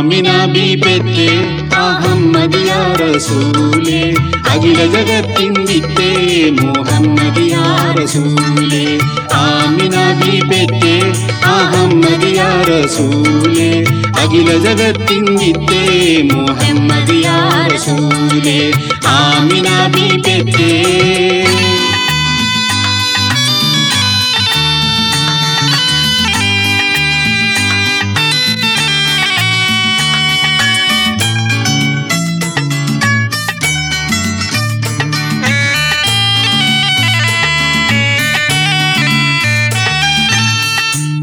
ആമിന ബീബത്തെ അഹമ്മദ് യാ റസൂലേ, അഖില ജഗത്തിൻ വിത്തേ മുഹമ്മദ് യാ റസൂലേ. ആമിന ബീബത്തെ അഹമ്മദ് യാ റസൂലേ, അഖില ജഗത്തിൻ വിത്തേ മുഹമ്മദ് യാ റസൂലേ. ആമിന ബീബത്തെ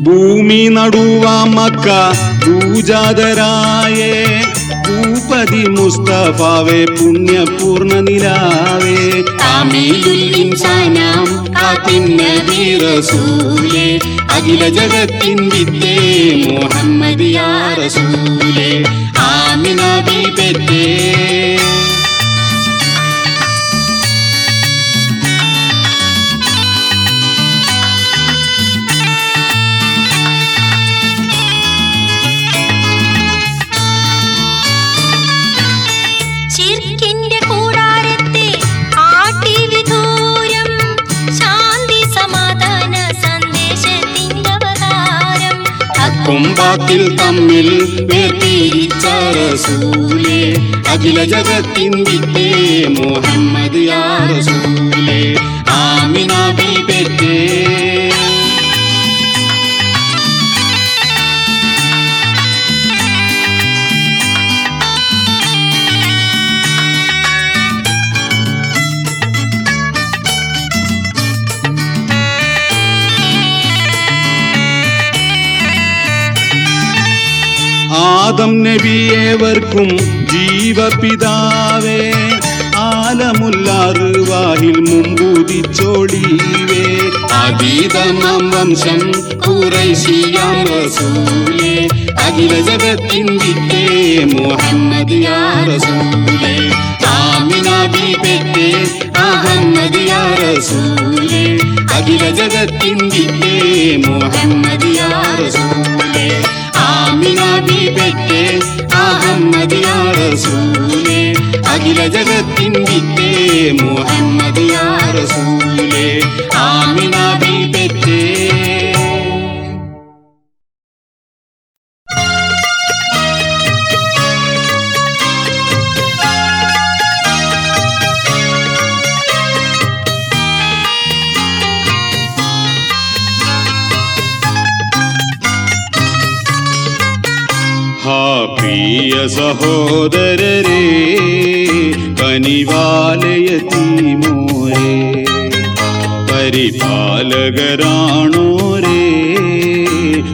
ഭൂമി നടുവാ മക്ക ഭൂജാതരായേ, ഭൂപതി മുസ്തഫാവേ പുണ്യപൂർണ്ണ നിലാവേ. കാമിലുൽ ഇൻസാനാം കാത്തിൻ നബി റസൂലേ, അഖില ജഗത്തിൻ വിത്തേ മുഹമ്മദ് യാ റസൂലേ. ആമിന ബീബത്തെ കുംഭാത്തിൽ തമ്മിൽ വേർതിരിച്ച റസൂലേ, അഖില ജഗത്തിൻ വിത്തേ മുഹമ്മദ് യാ റസൂലേ. ആമിന ബീബത്തെ ആദം നബിയേവർക്കും ജീവപിതാവേ, ആലമുല്ലാറുവാഹിൽ മുമ്പുദിച്ചോളീവേ. അതീതമാം വംശം ഖുറൈശിയാം റസൂലേ, അഖില ജഗത്തിൻ വിത്തേ മുഹമ്മദ് യാ റസൂലേ. ആമിന ബീബത്തെ അഹമ്മദ് യാ റസൂലേ, അഖില ജഗത്തിൻ വിത്തേ മുഹമ്മദ് യാ റസൂലേ. ആമിന ബീബത്തെ അഹമ്മദ് യാ റസൂലേ, അഖില ജഗത്തിൻ വിത്തേ മുഹമ്മദ് യാ റസൂലേ. ആമിന ബീബത്തെ പ്രിയ സഹോദരരേ, കനിവാലയതീമോരേ, പരിപാലകരാണോരേ,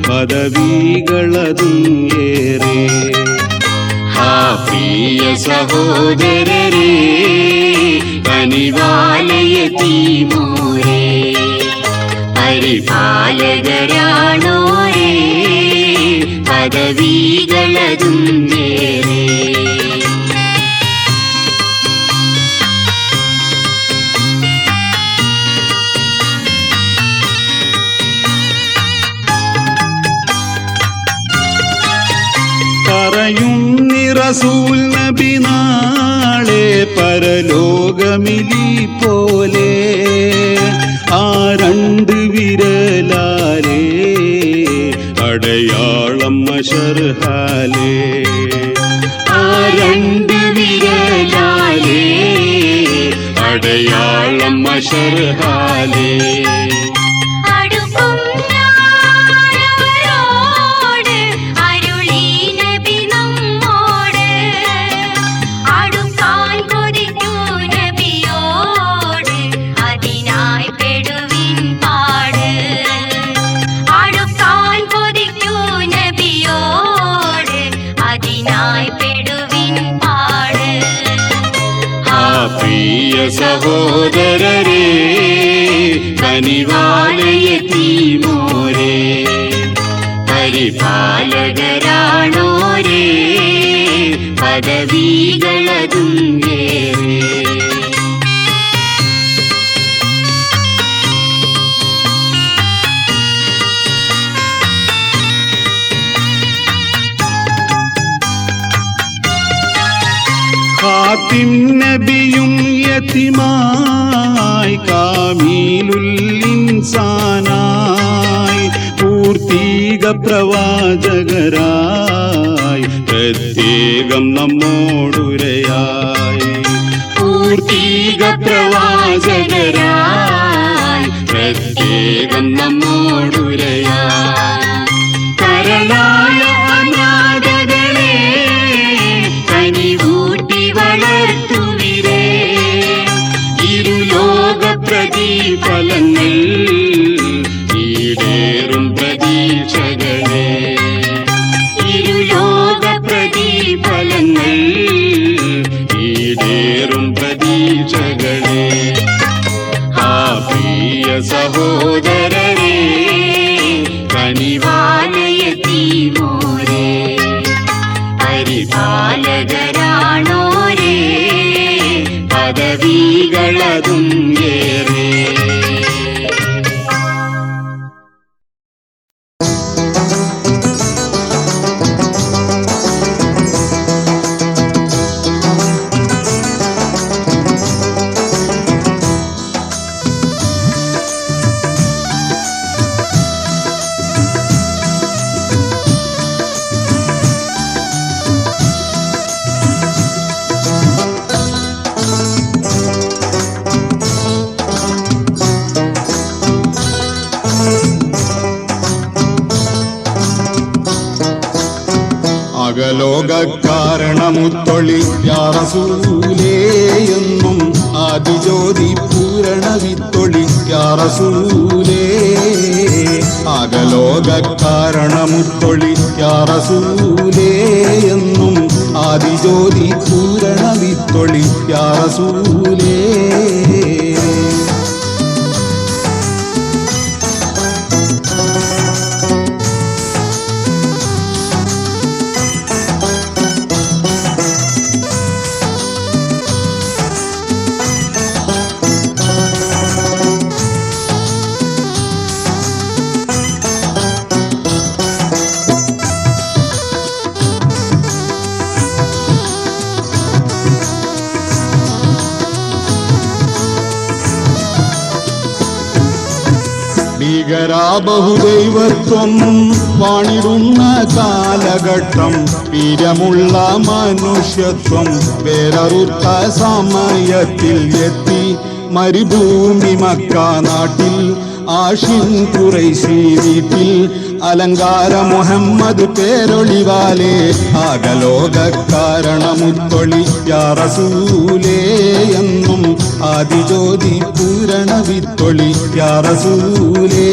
പദവികളതും ഏറെ. പ്രിയ സഹോദരരേ, കനിവാലയതീമോരേ, പരിപാലകരാണോരേ, പദവികളതും ഏറെ. പറയുന്നി റസൂൽ നബി നാളെ പരലോകമിലി പോലെ, ആ രണ്ട് വിരലാലേ അടയാളം മശർഹാലേ. ആ രണ്ട് വിരലാലേ അടയാളം മശർഹാലേ. പ്രിയ സഹോദരരേ, കനിവാലയതീമോരേ, പരിപാലകരാണോരേ, പദവികളതും ഏറെ. ഹാത്തിം നബിയും യതീമായി കാമീലുൽ ഇൻസാനായി പൂർത്തിക പ്രവാചകരായി പ്രത്യേകം നമ്മോടുരയായി പൂർത്തിക പ്രവാചകരായി പ്രത്യേകം നമ്മോടുരയായി കരളായ അനാഥകളെ കനിവൂട്ടി വളർത്തുവിരേ ഇരുലോക പ്രതിഫലങ്ങൾ ഈടേറും പ്രതീക്ഷകളെ ഇരുലോക പ്രതിഫലങ്ങൾ ഈടേറും പ്രതീക്ഷകളെ ആ പ്രിയ സഹോദരരെ കനിവാലയത്തീമോരേ പരിപാലകരാണോരേ പദവികളതും ഏറെ അകലോകക്കാരണമുത്തൊളി യാ റസൂലേ എന്നും ആദിജ്യോതി പൂരണവിത്തൊളി യാ റസൂലേ അകലോകക്കാരണമുത്തൊളി യാ റസൂലേ എന്നും ആദിജ്യോതി പൂരണവിത്തൊളി യാ റസൂലേ ബഹുദൈവത്വം വാണിടുന്ന കാലഘട്ടം വീര്യമുള്ള മനുഷ്യത്വം വേററുത്ത സമയത്തിൽ എത്തി മരുഭൂമി മക്ക നാട്ടിൽ ആഷിൻ ഖുറൈശി വീട്ടിൽ അലങ്കാര മുഹമ്മദ് പേരൊളിവാലേ ആകലോകക്കാരണമുത്തൊളി യാ റസൂലേ എന്നും ആദിജ്യോതി പൂരണവിത്തൊളി യാ റസൂലേ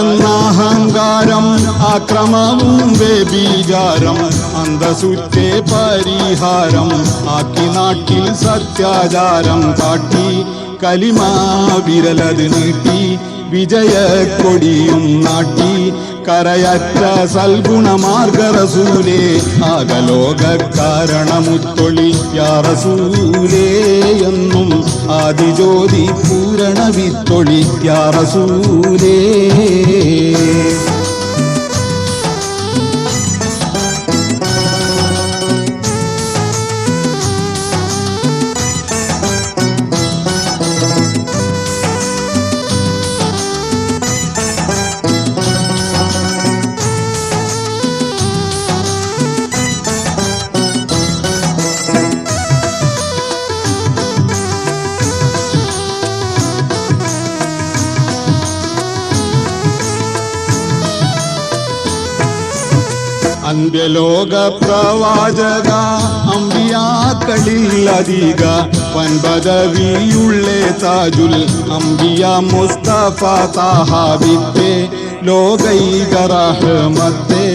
അന്ധതയെന്നഹങ്കാരം ആക്രമവും വ്യഭിചാരം അന്തസുറ്റേ പരിഹാരം ആക്കി നാട്ടിൽ സത്യാചാരം കാട്ടി കലിമാ വിരലത് നീട്ടി വിജയക്കൊടിയും നാട്ടി കരയറ്റ സൽഗുണമാർഗ റസൂലേ ആകലോകക്കാരണമുത്തൊളി യാ റസൂലേ എന്നും ആദിജ്യോതി പൂരണവിത്തൊളി യാ റസൂലേ അന്ത്യലോക പ്രവാചക അമ്പിയാക്കളിൽ അധിക വൻപദവിയുള്ളേ താജുൽ അമ്പിയ മുസ്തഫ താഹാബിത്തെ ലോകൈക റഹ്മത്തെ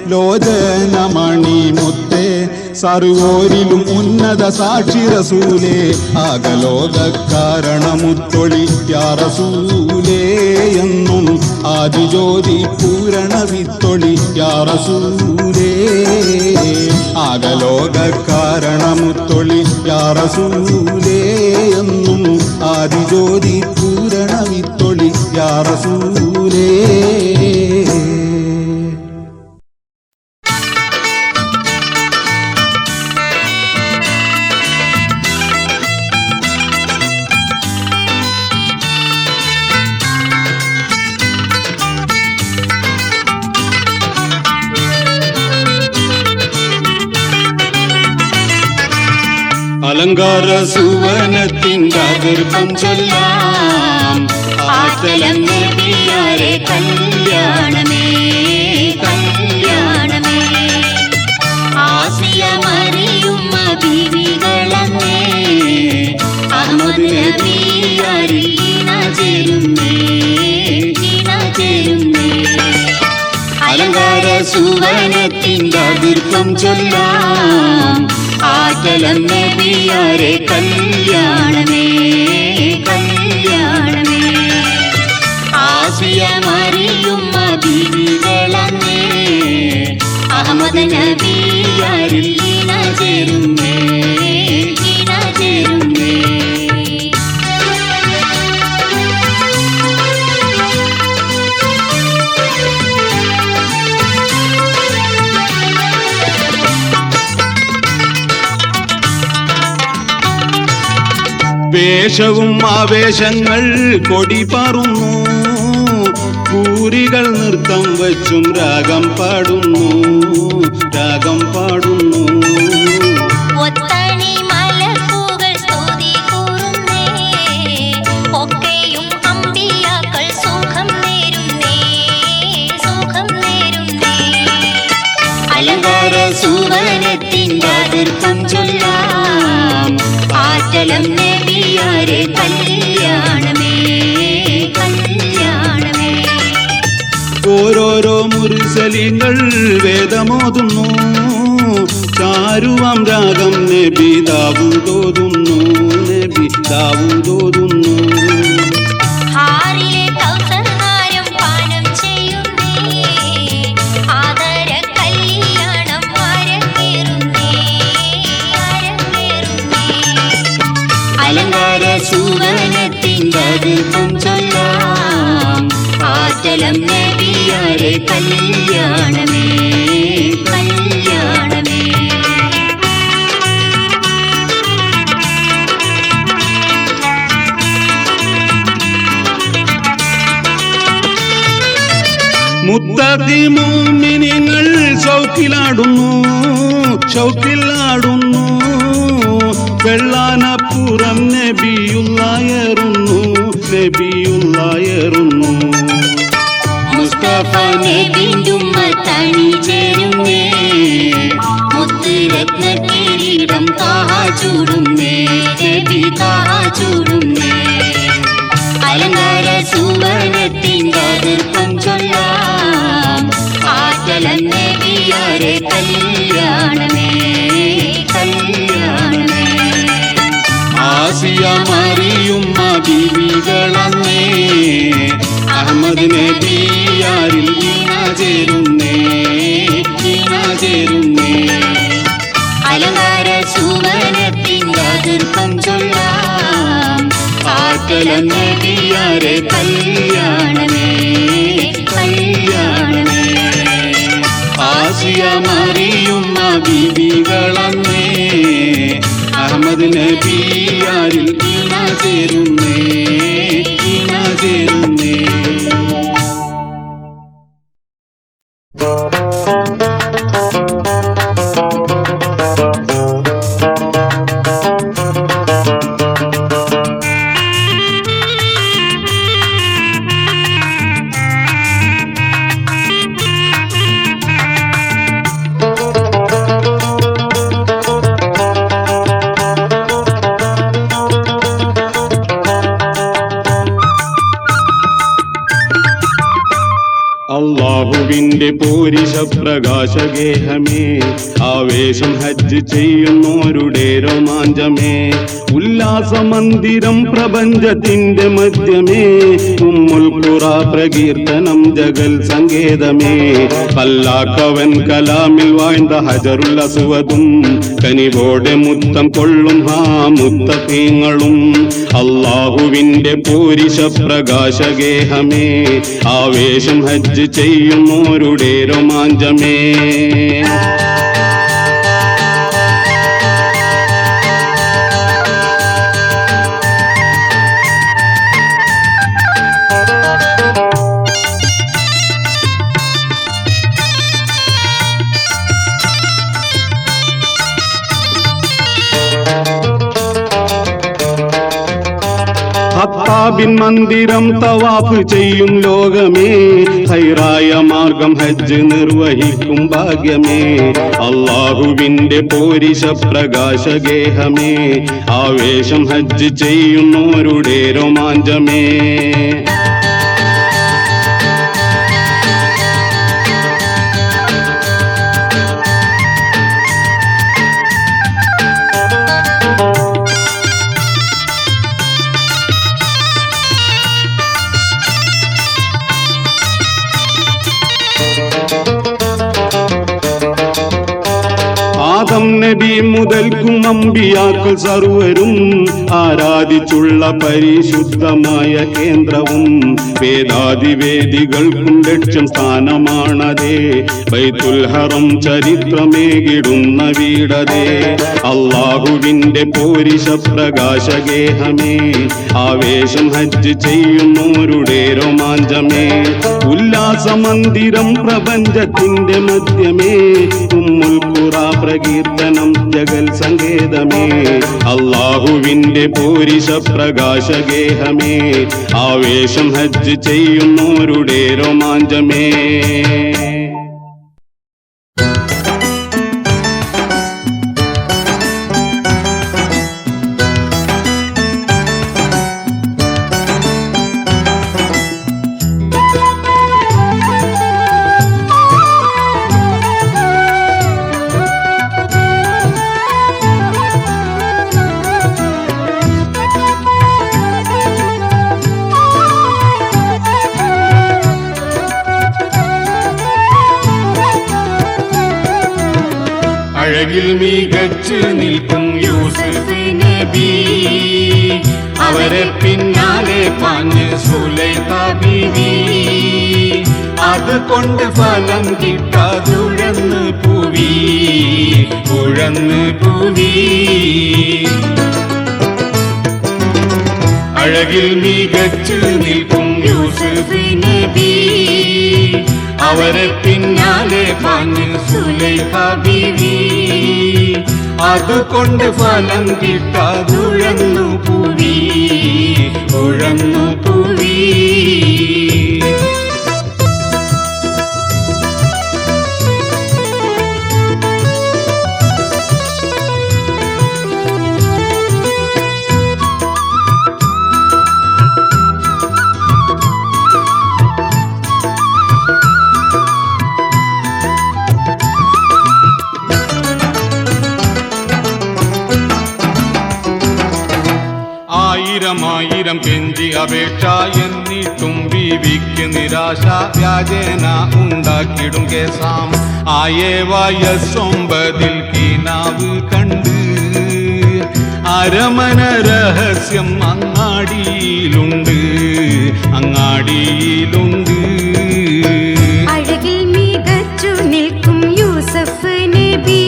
ലോചനമണി മുത്തേ സർവോരിലും ഉന്നത സാക്ഷി റസൂലേ ആകലോകക്കാരണമുത്തൊളി യാ റസൂലേ എന്നും ആദിജ്യോതി പൂരണ വിത്തൊളി യാ റസൂലേ ആകലോകക്കാരണമുത്തൊളി യാ റസൂലേ എന്നും ആദിജ്യോതി പൂരണ വിത്തൊളി യാ റസൂലേ. അലങ്കാര സുവനത്തിൻ്റെ അതിർപ്പം ചൊല്ലാം ആറ്റലം നബിയാരെ കല്യാണമേ കല്യാണമേ ആസിയ മറിയുമ്മ ബീവികളന്നേ അഹമ്മദ് നബിയാരിൽ ഇണചേരുന്നേ ഇണചേരുന്നേ അലങ്കാര സുവനത്തിൻ്റെ അതിർപ്പം ചൊല്ലാം ആറ്റലം നബിയാരെ കല്യാണമേ കല്യാണമേ ആസിയ മറിയുമ്മ ബീവികളന്നേ അഹമ്മദ് നബിയാരിൽ ഇണചേരുന്നേ ഇണചേരുന്നേ വേഷവും ആവേശങ്ങൾ കൊടി പാറുന്നു പൂരികൾ നൃത്തം വച്ചും രാഗം പാടുന്നു രാഗം പാടുന്നു ഒത്തണി മലർപ്പൂകൾ സ്തുതി കൂറുന്നേ ഒക്കെയും അമ്പിയാക്കൾ സുഖം നേരുന്നേ സുഖം നേരുന്നേ അലങ്കാര സുവനത്തിൻ്റെ അതിർപ്പം ചൊല്ലാം ആറ്റലം നബിയാരെ കല്യാണമേ കല്യാണമേ ഓരോരോ മുർസലിങ്ങൾ വേദമോതുന്നു ചാരുവാം രാഗം നബി ദാവൂദോതുന്നു നബി ദാവൂദോതുന്നു ഹാറിലെ കൗസർനാരം പാനം ചെയ്യുന്നേ ആദര കല്യാണം അരങ്ങേറുന്നേ അരങ്ങേറുന്നേ അലങ്കാര സുവനത്തിൻ്റെ അതിർപ്പം ചൊല്ലാം ആറ്റലം നബിയാരെ കല്യാണമേ കല്യാണമേ മുത്തഖി മുഅ്മിനീങ്ങൾ ഷൗക്കിലാടുന്നു ഷൗക്കിലാടുന്നു വെള്ളാനപ്പുറം നബിയുള്ളായറുന്നു നബിയുള്ളായറുന്നു മുസ്തഫ നബിന്റുമ്മത്തണി ചേരുന്നേ മുത്തുരത്ന കിരീടം താഹ ചൂടുന്നേ നബി താഹ ചൂടുന്നേ അലങ്കാര സുവർണത്തിൻ്റെ അതിർപ്പം ചൊല്ലാം ആറ്റലം നബിയാരെ കല്യാണമേ കല്യാണമേ ആസിയ മറിയുമ്മ ബീവികളന്നേ അഹമ്മദ് നബിയാരിൽ ഇണചേരുന്നേ ഇണചേരുന്നേ അലങ്കാര സുവനത്തിൻ്റെ അതിർപ്പം ചൊല്ലാം ആറ്റലം നബിയാരെ കല്യാണമേ കല്യാണമേ ആസിയ മറിയുമ്മ ബീവികളന്നേ അഹമ്മദ് നബിയാരിൽ ഇണചേരുന്നേ ഇണചേരുന്നേ അള്ളാഹുവിന്റെ പോരിശ പ്രകാശഗേഹമേ, ആവേശം ഹജ്ജ് ചെയ്യുന്നോരുടെ രോമാഞ്ചമേ, ഉല്ലാസമന്ദിരം പ്രപഞ്ചത്തിന്റെ മധ്യമേ, ഉമ്മുൽ ഖുറ പ്രകീർത്തനം ജഗൽ സങ്കേതമേ, അല്ലാഹവൻ കലാമിൽ വാഴ്ந்த ഹജറുൽ അസ്വദും, കനിവോടെ മുത്തം കൊള്ളും ആ മുത്തഖീങ്ങളും, അള്ളാഹുവിന്റെ പോരിശ പ്രകാശഗേഹമേ, ആവേശം ഹജ്ജ് ചെയ്യുന്നോരുടെ രോമാഞ്ചമേ. ഖത്താബിൻ മന്ദിരം തവാഫ് ചെയ്യും ലോകമേ, ഹൈറായ മാർഗം ഹജ്ജ് നിർവഹിക്കും ഭാഗ്യമേ, അള്ളാഹുവിന്റെ പോരിശ പ്രകാശഗേഹമേ, ആവേശം ഹജ്ജ് ചെയ്യുന്നോരുടെ രോമാഞ്ചമേ. ആദം നബി മുതൽക്കും അമ്പിയാക്കൾ സർവരും ആരാധിച്ചുള്ള പരിശുദ്ധമായ കേന്ദ്രവും, വേദാതിവേദികൾക്കും ലക്ഷ്യം സ്ഥാനമാണതേ, ബൈത്തുൽ ഹറം ചരിത്രമേകിടുന്ന വീടതേ, അള്ളാഹുവിന്റെ പോരിശ പ്രകാശഗേഹമേ, ആവേശം ഹജ്ജ് ചെയ്യുന്നോരുടെ രോമാഞ്ചമേ, ഉല്ലാസമന്ദിരം പ്രപഞ്ചത്തിന്റെ മധ്യമേ, ഉമ്മുൽ ഖുറ പ്രകീർത്തനം ജഗൽ സങ്കേതമേ, അള്ളാഹുവിന്റെ പോരിശ പ്രകാശഗേഹമേ, ആവേശം ഹജ്ജ് ചെയ്യുന്നോരുടെ രോമാഞ്ചമേ. അഴകിൽ മികച്ചു നിൽക്കും യൂസുഫ് നബി, അവരെ പിന്നാലെ പാഞ്ഞ് സുലൈഖ ബീവി, അതുകൊണ്ട് ഫലം കിട്ടാതുഴന്ന് പൂവി, ഉഴന്ന് പൂവി. അഴകിൽ മികച്ചു നിൽക്കും യൂസുഫ് നബി, അവരെ പിന്നാലെ പാഞ്ഞ് സുലൈഖ ബീവി, അതുകൊണ്ട് ഫലം കിട്ടാതുഴന്നു പൂവി, ഉഴന്നു പൂവി. ആയിരം കെഞ്ചി അപേക്ഷ എന്നിട്ടും ബീവിക്ക് നിരാശ, വ്യാജേന ഉണ്ടാക്കിടും കേസാം ആയേ വയസ്സൊമ്പതിൽ കിനാവ് കണ്ട്, അരമന രഹസ്യം അങ്ങാടിയിലുണ്ട്, അങ്ങാടിയിലുണ്ട്. അഴകിൽ മികച്ചു നിൽക്കും യൂസഫ് നബി,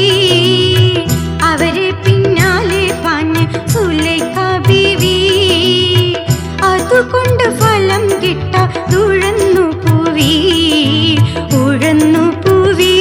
അവരെ പിന്നാലെ പാഞ്ഞ് സുലൈഖ ബീവി, അതുകൊണ്ട് ഫലം കിട്ടാതുഴന്നു പൂവി, ഉഴന്നു പൂവി.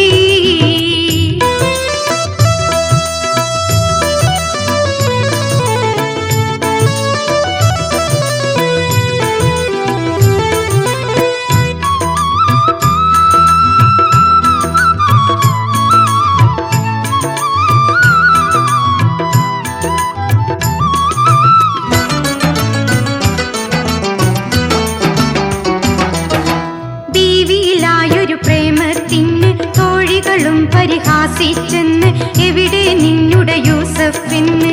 കഠിനമായൊരു പ്രേമത്തിന് തോഴികളും പരിഹാസിച്ചെന്ന് എവിടെ നിന്നുടെ യൂസഫെന്ന്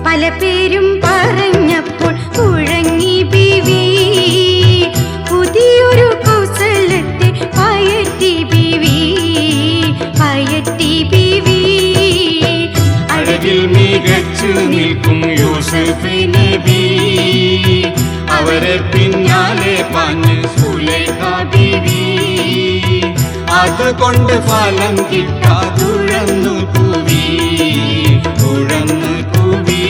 പല പേരും പറഞ്ഞപ്പോൾ കുഴങ്ങി ബീവി. പുതിയൊരു കൗസലത്തെ പയറ്റി ബീവി, പയറ്റി ബീവി. അഴകിൽ മികച്ചു നിൽക്കും യൂസഫ് നബി, അവരെ പിന്നാലെ പാഞ്ഞ് സുലൈഖ ബീവി. അതുകൊണ്ട് ഫലം കിട്ടാതുഴന്നു പൂവി, ഉഴന്നു പൂവി.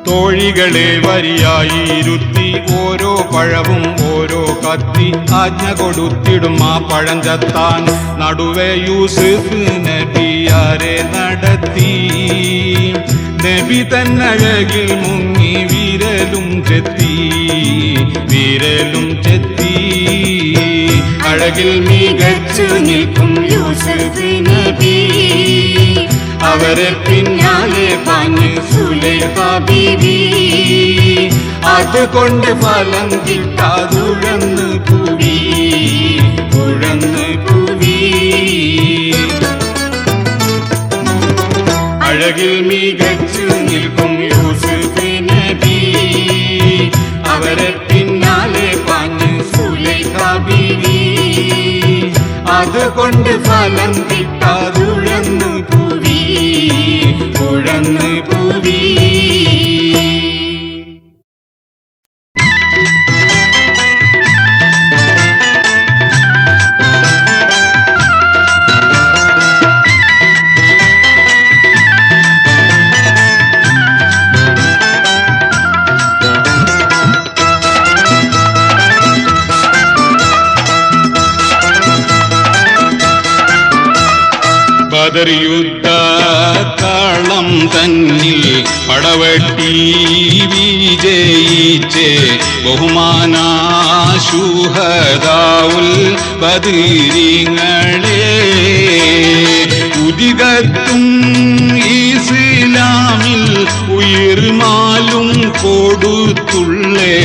തോഴികളെ വരിയായി ഇരുത്തി ഓരോ പഴവും ഓരോ കത്തി ആജ്ഞ കൊടുത്തിടും ആ പഴം ചത്താൻ. നടുവെ യൂസുഫ് നബിയാരെ നടത്തി. നബി തന്നഴകിൽ മുങ്ങി വിരലും ചെത്തി, വിരലും ചെത്തി. അഴകിൽ മികച്ചു നിൽക്കും യൂസഫ് നബി, അവരെ പിന്നാലെ പാഞ്ഞ് സുലൈഖ ബീവി. അതുകൊണ്ട് ഫലം കിട്ടാതുഴന്നു പൂവി, ഉഴന്നു പൂവി. അഴകിൽ മികച്ചു നിൽക്കും യൂസഫ് നബി, അവരെ പിന്നാലെ പാഞ്ഞ് സുലൈഖ ബീവി. അതുകൊണ്ട് ഫലം കിട്ടാതുഴന്നു പൂവി, ഉഴന്നു പൂവി. ബദർ യുദ്ധക്കളം തന്നിൽ പടവെട്ടി വിജയിച്ചേ ബഹുമാനാശുഹദാവുൽ ബദരീങ്ങളെ. ഉദികത്തും ഇസ്ലാമിൽ ഉയർമാലും കൊടുത്തുള്ളേ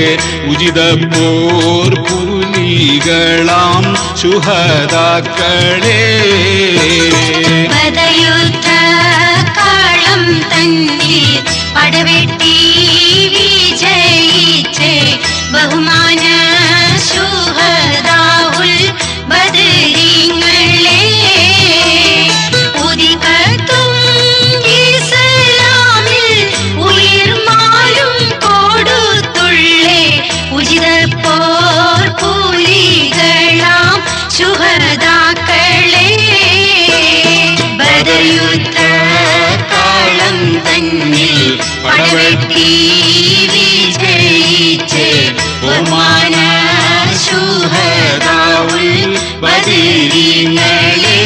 ഉചിത പോർ പുലികളാം ശുഹദാക്കളെ. ബദയുദ്ധക്കളം തന്നിൽ പടവെട്ടി വിജയിച്ചേ ബഹുമാന ശുഹദാവുൽ ബദരീങ്ങളെ. ഉദികത്തും ഇസ്ലാമിൽ ഉയർമാലും കൊടുത്തുള്ളേ ഉചിത പോർ പുലികളാം ശുഹദാക്കളെ. ബദർയുദ്ധക്കളം തന്നിൽ പടവെട്ടി വിജയിച്ചേ ബഹുമാന ശുഹദാവുൽ ബദരീങ്ങളെ.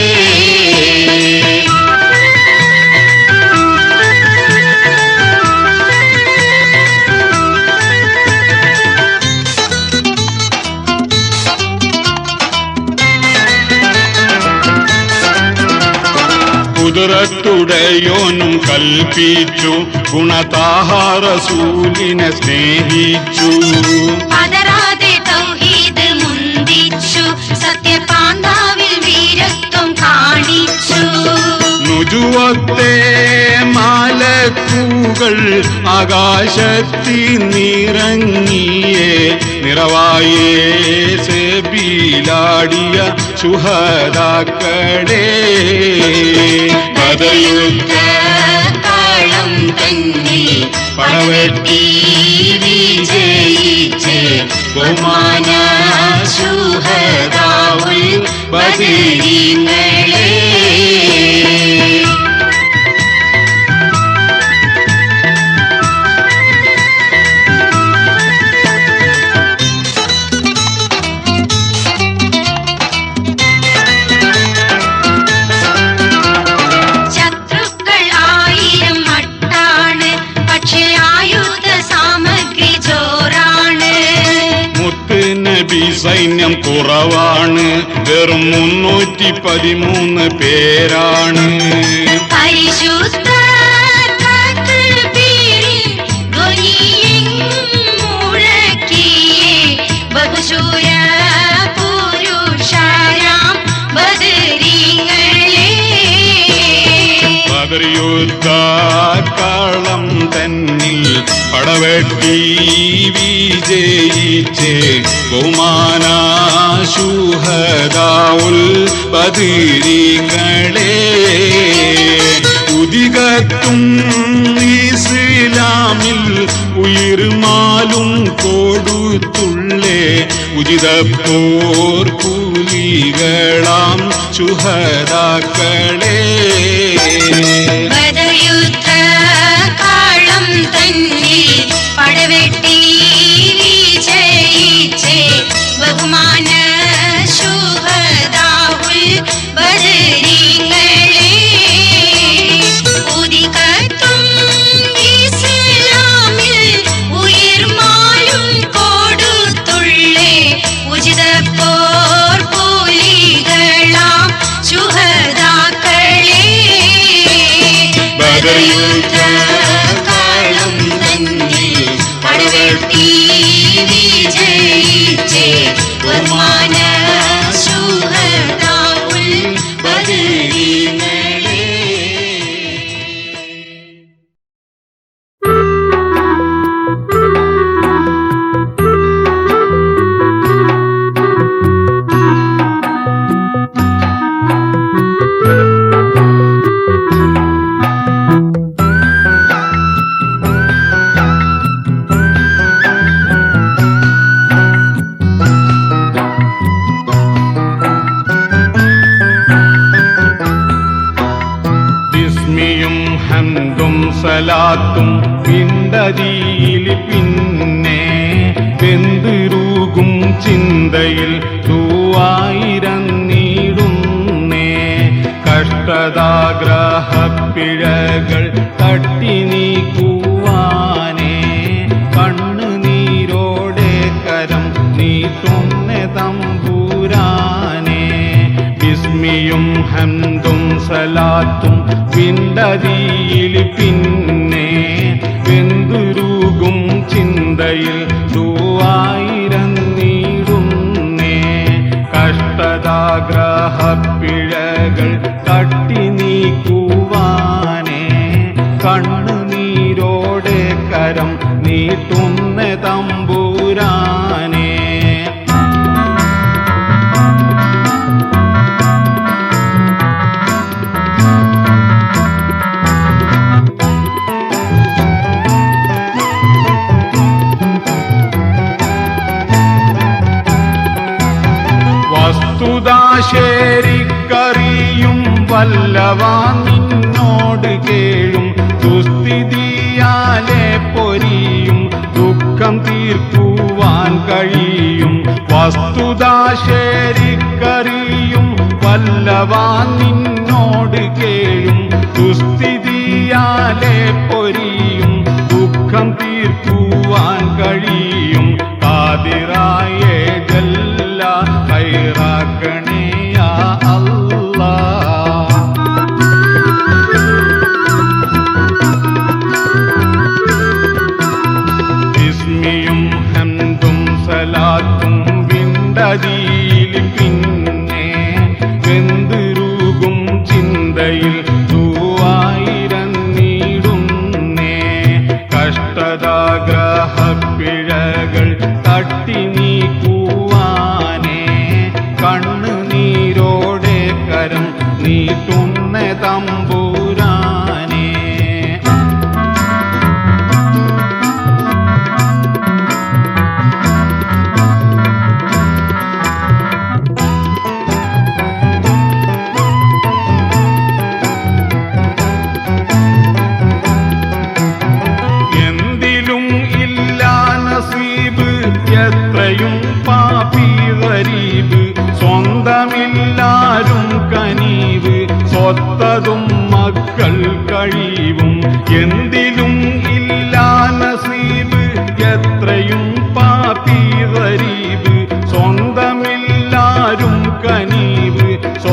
കുതിരത്തുടയോനും കൽപ്പിച്ചു ഗുണതാഹ റസൂലിനെ സ്നേഹിച്ചു. പതരാതെ തൗഹീദ് മുന്തിച്ചു സത്യപാന്താവിൽ വീരത്വം കാണിച്ചു. നുജുവത്തെ മാലക്കൂകൾ ആകാശത്തിൽ നിറങ്ങിയേ നിറവായേ സെബീലാടിയ ശുഹദാക്കളെ. ബദർയുദ്ധക്കളം തന്നിൽ പടവെട്ടി വിജയിച്ചേ ബഹുമാന ശുഹദാവുൽ ബദരീങ്ങളെ. കുറവാണ്, വെറും 313 പേരാണ്. പരിശുദ്ധ തക്ബീറിൽ ധ്വനിയെങ്ങും മുഴക്കിയേ ബഹുശൂര പുരുഷാരാം ബദരീങ്ങളെ. ബദർ യുദ്ധക്കളം തന്നിൽ പടവെട്ടി വിജയിച്ചേ ബഹുമാന ശുഹദാഉൽ ബദരീങ്ങളെ. ഉദികത്തും ഇസ്ലാമിൽ ഉയിർമാലും കൊടുത്തുള്ളേ ഉചിത പോർ കൂലികളാം ശുഹദാക്കളെ. ബദർ യുദ്ധക്കളം തന്നിൽ പടവെട്ടി വിജയിച്ചേ ബഹുമാന ശുഹദാഉൽ ബദരീങ്ങളെ. ഉദികത്തും ഇസ്ലാമിൽ ഉയിർമാലും കൊടുത്തുള്ളേ ഉചിത പോർ കൂലികളാം ശുഹദാക്കളെ. ബദർ യുദ്ധക്കളം തന്നിൽ പടവെട്ടി വിജയിച്ചേ ബഹുമാന ശുഹദാഉൽ ബദരീങ്ങളെ. ബിസ്മിയും ഹംദും സലാത്തും പിണ്ടതിയിൽ പിന്നെ വെന്തിരുകും ചിന്തയിൽ തൂവായിരന്നിടുന്നേ. കഷ്ടതാഗ്രഹപ്പിഴകൾ തട്ടി നീക്കുവാനേ കണ്ണുനീരോടെ കരം നീട്ടുന്ന തമ്പുരാനേ. ബിസ്മിയും ഹംദും സലാത്തും പിണ്ടതിയിൽ പിന്നെ വെന്തുരുകും ചിന്തയിൽ തൂവായിരന്നിടുന്നേ. കഷ്ടതാഗ്രഹപ്പിഴകൾ തട്ടി നീക്കുവാനേ കണ്ണുനീരോടെ കരം നീട്ടുന്ന തമ്പുരാനേ. വസ്തുതാശേരിക്കറിയും വല്ലവാൻ നിന്നോട് കേഴും ദുസ്ഥിതിയാലെ പൊരിയും ദുഃഖം തീർക്കുവാൻ കഴിയും. വസ്തുതാശേരിക്കറിയും വല്ലവാൻ നിന്നോട് കേഴും ദുസ്ഥിതിയാലെ പൊരിയും ദുഃഖം തീർക്കുവാൻ കഴിയും. കാദിറായ ജല്ല ഖൈറാക്കണേ യാ അല്ലാഹ്. ബിസ്മിയും ഹംദും സലാത്തും വിണ്ടതിയിൽ പിന്നെ വെന്തിരുകും ചിന്തയിൽ തൂവായിരന്നിടുന്നേ. കഷ്ടതാഗ്രഹപ്പിഴകൾ തട്ടി നീക്കുവാനേ കണ്ണുനീരോടെ കരം നീട്ടുന്ന തമ്പുരാനേ. എന്തിലും ഇല്ല നസീബ് എത്രയും പാപി ഗരീബ്. സ്വന്തമില്ലാരും കനീവ് സ്വത്തതും മക്കൾ കഴിവും. എന്തിലും ഇല്ല നസീബ് എത്രയും പാപി ഗരീബ്. സ്വന്തമില്ല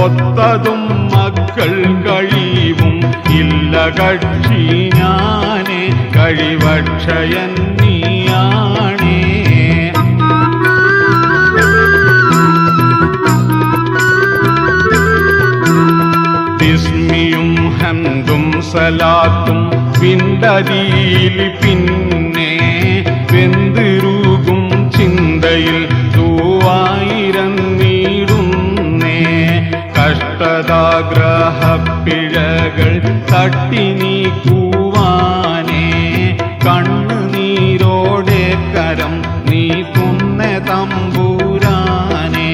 സ്വത്തതും മക്കൾ കഴിവും ഇല്ല കക്ഷി ഞാനേ കഴിവക്ഷയൻ നീയാണേ. ബിസ്മിയും ഹംദും സലാത്തും വിണ്ടതിയിൽ പിന്നെ വെന്തിരുകും ചിന്തയിൽ തൂവായിരം നീടുന്നേ. കഷ്ടതാഗ്രഹപ്പിഴകൾ തട്ടി നീക്കുവാനേ കണ്ണുനീരോടെ കരം നീട്ടുന്ന തമ്പുരാനേ.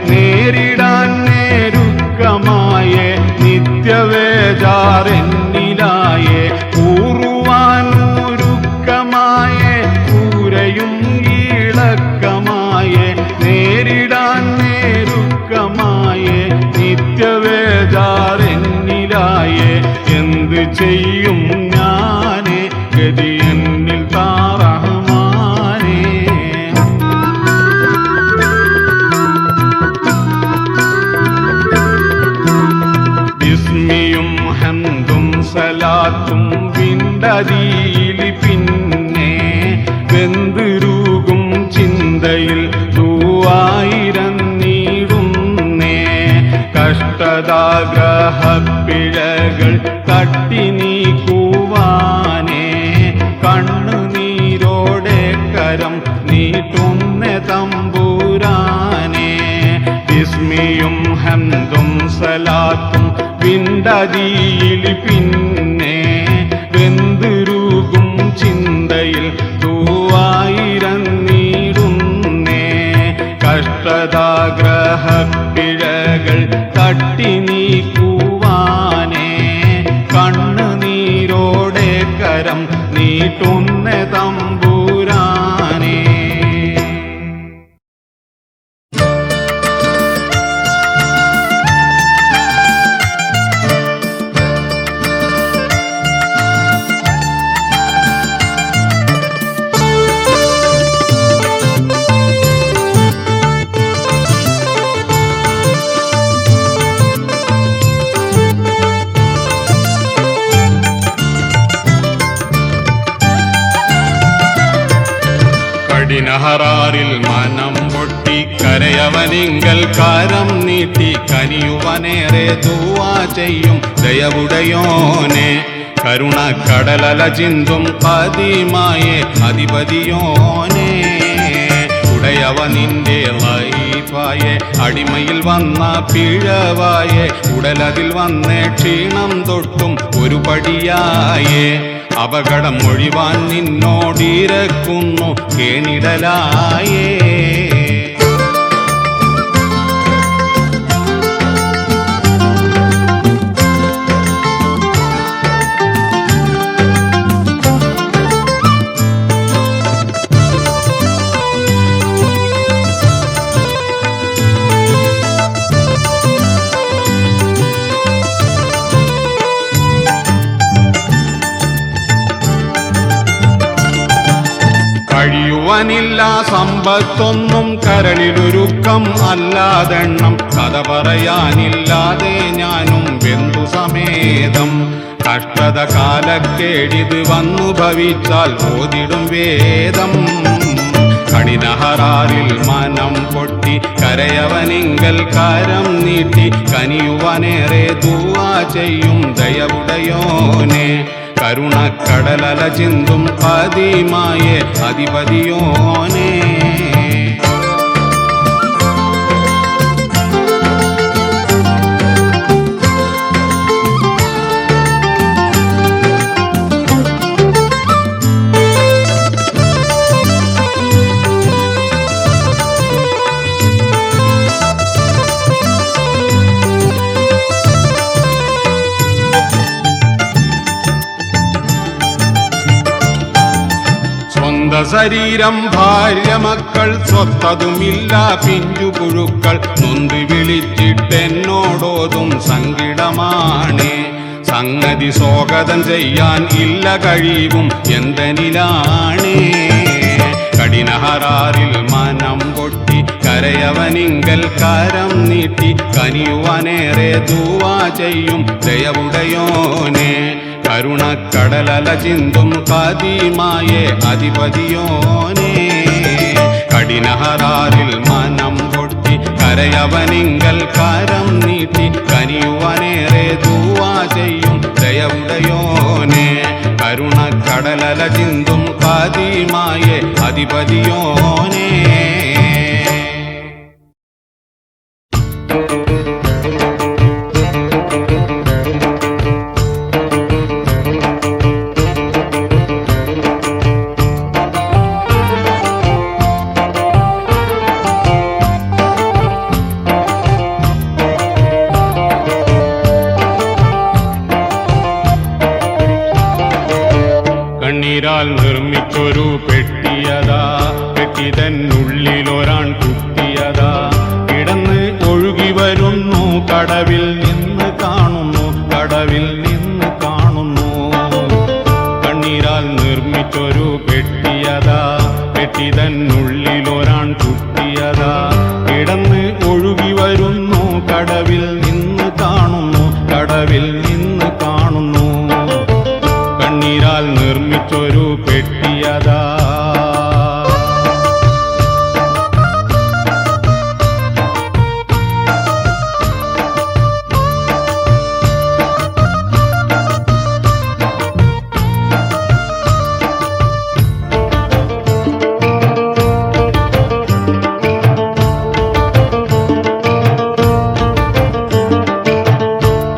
നേരിടാൻ നേരുക്കമായേ നിത്യവേജാറെന്നിലായേ. പൂർവാനൂരുക്കമായേ പൂരയും ഈളക്കമായേ നേരിടാൻ നേരുക്കമായേ നിത്യവേജാറെന്നിലായേ. എന്ത് ചെയ്യും ഞാനേ ഗതി എന്നിൽ താറഹ്മാനേ. ബിസ്മിയും ഹംദും സലാത്തും വിണ്ടതിയിൽ പിന്നെ വെന്തിരുകും ചിന്തയിൽ തൂവായിരം നീടുന്നേ. കഷ്ടതാഗ്രഹപ്പിഴകൾ തട്ടി നീക്കുവാനേ കണ്ണുനീരോടെ കരം നീട്ടുന്ന തമ്പുരാനേ. ബിസ്മിയും ഹംദും സലാത്തും വിണ്ടതിയിൽ പിന്നെ വെന്തിരുകും ചിന്തയിൽ തൂവായിരം നീടുന്നേ. കഷ്ടതാഗ്രഹപ്പിഴകൾ തട്ടി നീക്കുവാനേ കണ്ണുനീരോടെ കരം നീട്ടുന്ന തമ്പുരാനേ. കഠിനഹറാറിൽ മനം പൊട്ടി കരയവനിങ്കൽ കാരം നീട്ടി കനിയുവനേറെ ദുആ ചെയ്യും ദയവുടയോനെ. കരുണക്കടലല ചിന്തും പതിമായേ അധിപതിയോനെ. ഉടയവനിന്റെ ലൈഫായേ അടിമയിൽ വന്ന പിഴവായേ ഉടലതിൽ വന്നേ ക്ഷീണം തൊട്ടും ഒരു പടിയായേ. അപകടം ഒഴിവാൻ നിന്നോടിരക്കുന്നു കേണിടലായേ. കഴിയുവാനില്ല സമ്പത്തൊന്നും കരളിലൊരുക്കം അല്ലാതെണ്ണം. കഥ പറയാനില്ലാതെ ഞാനും ബന്ധു സമേതം. കഷ്ടത കാലക്കേടിത് വന്നു ഭവിച്ചാൽ ഓതിടും വേദം. കഠിനഹറാറിൽ മനം പൊട്ടി കരയവനിങ്കൽ കാരം നീട്ടി കനിയുവാനേറെ ദുആ ചെയ്യും ദയവുടയോനെ. കരുണക്കടലല ചിന്തും പതിമായേ അധിപതിയോനെ. സ്വന്തശരീരം ഭാര്യ മക്കൾ സ്വത്തതുമില്ല പിഞ്ചുപുഴുക്കൾ നൊന്ത് വിളിച്ചിട്ടെന്നോടോതും സങ്കടമാണ്. സംഗതി സ്വാഗതം ചെയ്യാൻ ഇല്ല കഴിവും എന്തെനിലാണ്. കഠിനഹറാറിൽ മനം പൊട്ടി കരയവനിങ്കൽ കരം നീട്ടി കനിയുവാനേറെ ദുആ ചെയ്യും ദയവുടയോനെ. കരുണക്കടലല ചിന്തും കദീമായേ അധിപതിയോനെ. കഠിനഹറാറിൽ മനം പൊട്ടി കരയവനിങ്കൽ കരം നീട്ടി കനിയുവാനേറെ ദുആ ചെയ്യും ദയവുടയോനെ. കരുണക്കടലല ചിന്തും കദീമായേ അധിപതിയോനെ. കണ്ണീരാൽ നിർമ്മിച്ചൊരു പെട്ടിയതാ, പെട്ടിതന്നുള്ളിലൊരാൺ കുത്തിയതാ. കിടന്ന് ഒഴുകി വരുന്നു, കടവിൽ നിന്ന് കാണുന്നു, കടവിൽ നിന്ന് കാണുന്നു. കണ്ണീരാൽ നിർമ്മിച്ചൊരു പെട്ടിയതാ, പെട്ടിതന്നുള്ളിലൊരാൺ കുത്തിയതാ. കിടന്ന് ഒഴുകി വരുന്നു, കടവിൽ നിന്ന് കാണുന്നു, കടവിൽ നിന്ന് കാണുന്നു. കണ്ണീരാൽ നിർമ്മിച്ചൊരു പെട്ടിയതാ.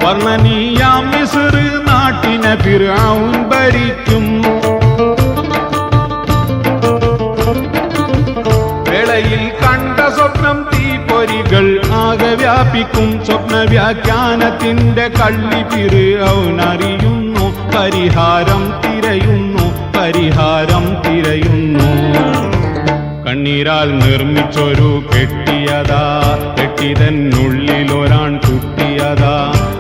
വർണ്ണനീയാം മിസ്ർ നാട്ടിനെ ഫിർഔൻ ഭരിക്കും. വേളയിൽ കണ്ട സ്വപ്നം തീപ്പൊരികൾ ആകെ വ്യാപിക്കും. സ്വപ്ന വ്യാഖ്യാനത്തിന്റെ കള്ളി ഫിർഔൻ അറിയുന്നു. പരിഹാരം തിരയുന്നു, പരിഹാരം തിരയുന്നു. കണ്ണീരാൽ നിർമ്മിച്ചൊരു പെട്ടിയതാ, പെട്ടിതന്നുള്ളിലൊരാൺ കുത്തിയതാ.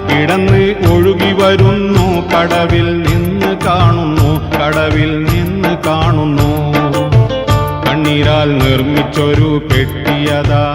കിടന്ന് ഒഴുകി വരുന്നു, കടവിൽ നിന്ന് കാണുന്നു, കടവിൽ നിന്ന് കാണുന്നു. കണ്ണീരാൽ നിർമ്മിച്ചൊരു പെട്ടിയതാ.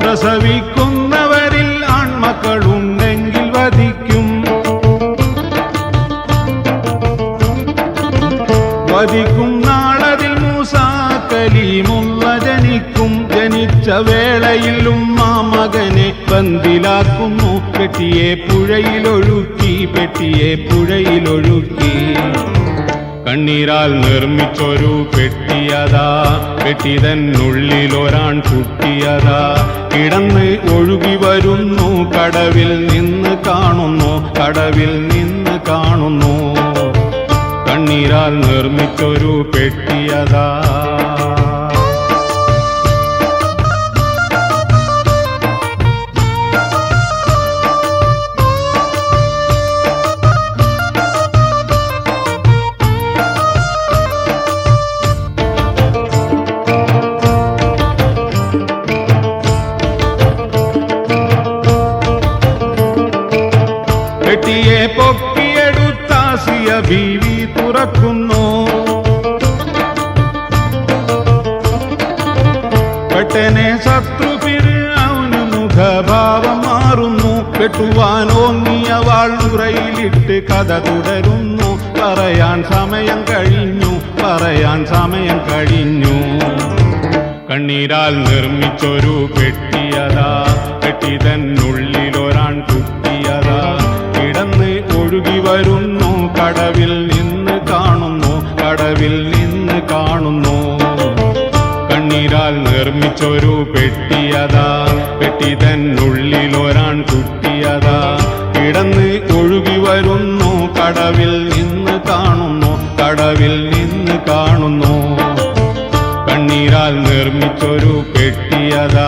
പ്രസവിക്കുന്നവരിൽ ആൺമക്കളുണ്ടെങ്കിൽ വധിക്കും. വധിക്കും നാളതിൽ മൂസാ കലീമുള്ള ജനിക്കും. ജനിച്ച വേളയിലും ആ മകനെ ബന്ദിലാക്കുന്നു. പെട്ടിയെ പുഴയിലൊഴുക്കി, പെട്ടിയെ പുഴയിലൊഴുക്കി. കണ്ണീരാൽ നിർമ്മിച്ചൊരു പെട്ടിയതാ, പെട്ടിതന്നുള്ളിലൊരാൺ കുത്തിയതാ. കിടന്ന് ഒഴുകി വരുന്നു, കടവിൽ നിന്ന് കാണുന്നു, കടവിൽ നിന്ന് കാണുന്നു. കണ്ണീരാൽ നിർമ്മിച്ചൊരു പെട്ടിയതാ. പെട്ടിയെ പൊക്കിയെടുത്ത ആസിയ ബീവി തുറക്കുന്നു. പെട്ടെന്നെ ശത്രു ഫിർഔന് മുഖഭാവം മാറുന്നു. വെട്ടുവാനോങ്ങിയ വാൾ ഉറയിലിട്ട് കഥ തുടരുന്നു. പറയാൻ സമയം കഴിഞ്ഞു, പറയാൻ സമയം കഴിഞ്ഞു. കണ്ണീരാൽ നിർമ്മിച്ചൊരു പെട്ടിയതാ, പെട്ടിതന്നുള്ളിലൊരാൺ കുത്തിയതാ. കിടന്ന് ഒഴുകി വരുന്നു, കടവിൽ നിന്ന് കാണുന്നു, കടവിൽ നിന്ന് കാണുന്നു. കണ്ണീരാൽ നിർമ്മിച്ചൊരു പെട്ടിയതാ, പെട്ടിതന്നുള്ളിലൊരാൺ കുത്തിയതാ. കടവിൽ നിന്ന് കാണുന്നു കണ്ണീരാൽ നിർമ്മിച്ചൊരു പെട്ടിയതാ